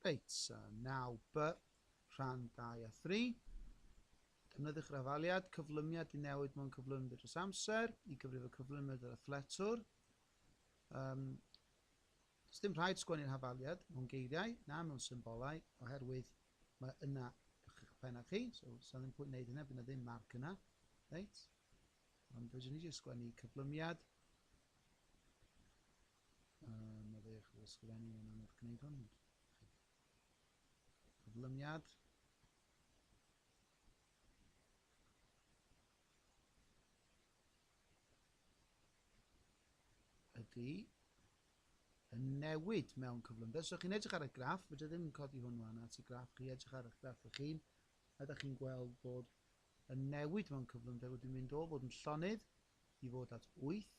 Reit, so 9b, rhan 2 a 3. Defnyddiwch yr afaliad, cyflymiad i newid mewn cyflymder dros amser, i gyfrifo cyflymiad yr athletwr. Does dim rhaid sgwennu'r hafaliad mewn geiriau, na mewn symbolau, oherwydd mae yna i'ch penna chi, so ddim pwynt wneud hynny, bydd yna ddim marc yna. Reit? Ond rydyn ni jyst sgwennu cyflymiad. Mae ddech chi'n ysgrifennu yn anodd gwneud hwn. Cyflymiad. Ydy y newid mewn cyflymder. So chi'n edrych ar y graff, fydde ddim yn codi hwnnw yna at y graff, chi edrych ar y graff eich hun, ydych chi'n gweld bod y newid mewn cyflymder wedi mynd o fod yn llonydd i fod at 8.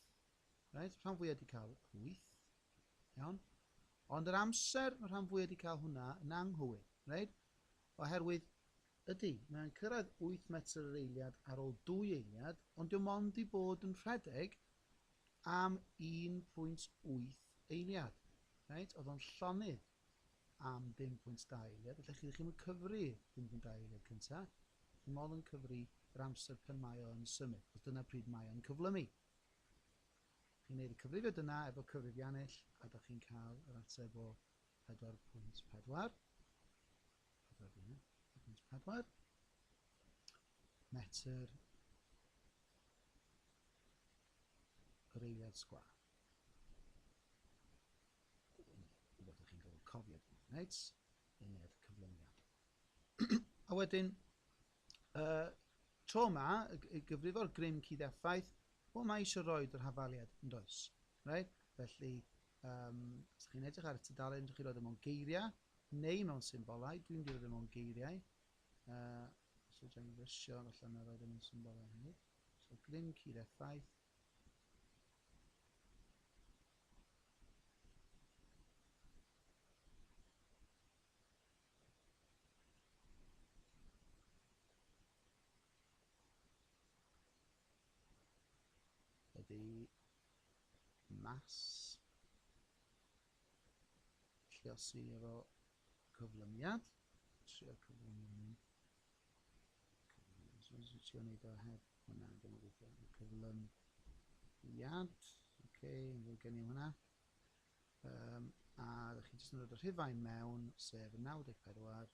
Right? Rhan fwy wedi cael 8. Iawn. Ond yr amser, mae rhan fwy wedi cael hwnna yn anghywir. Right? Oherwydd, ydy, mae'n cyrraedd 8 metr yr eiliad ar ôl 2 eiliad, ond dim ond i bod yn rhedeg am 1.8 eiliad. Right? Oedd o'n llonydd am 5.2 eiliad, felly chi ddim yn cyfru 5.2 eiliad cyntaf, chi'n modd yn cyfru yr amser pan mae o'n symud, achos dyna pryd mae o'n cyflymu. Chi'n gwneud y cyfrifiad yna efo cyfrifiannell, a da chi'n cael yr ateb o 4.4 metr yr eiliad sgwâr. Rwy'n chi'n cael cofiad reit? Uned cyflymiad. A wedyn, tro yma, y gyfrifo'r grym cyd-effaith, o mae eisiau rhoi yr hafaliad yn does. Right? Felly, os chi'n edrych ar y tudalen, ydych chi'n rhoi mewn geiriau, neu mewn symbolau. Dwi'n rhoi mewn geiriau. So, dwi'n rysio, falle yna rhoi mewn symbolau hynny. So, grym cyd-effaith. Ydy mas lluosi efo cyflymiad. Trio cyflymiad. So, trio wneud o heb hwnna. Cyflymiad. OK, yn fwy gen i hwnna. A ddech chi'n jyst yn dod o'r rhifau mewn, sef 94.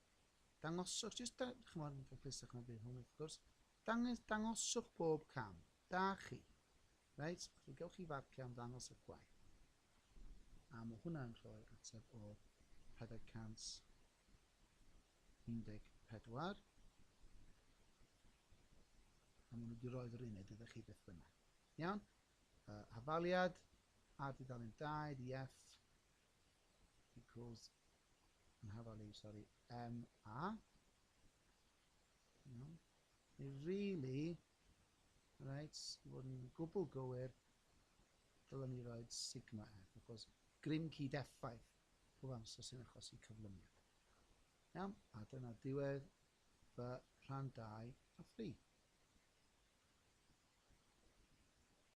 Dangoswch, jyst, chymod, yn clustach na bydd hwn wrth gwrs. Dangoswch bob cam. Da chi. Right? So, gewch chi farcio am ddangos y gwaith. A mae hwnna'n rhoi ateb o 414. A maen nhw wedi roi'r uned iddo chi beth bynnag. Iawn? Hafaliad ar dudalen 2, di F equals MA. Iawn? Really, right, i fod yn gwbl gywir, dylen ni roed sigma F, achos grym cyd-effaith pob amser sy'n achosi cyflymiad. Iawn, a dyna diwedd fy rhan 2 a 3.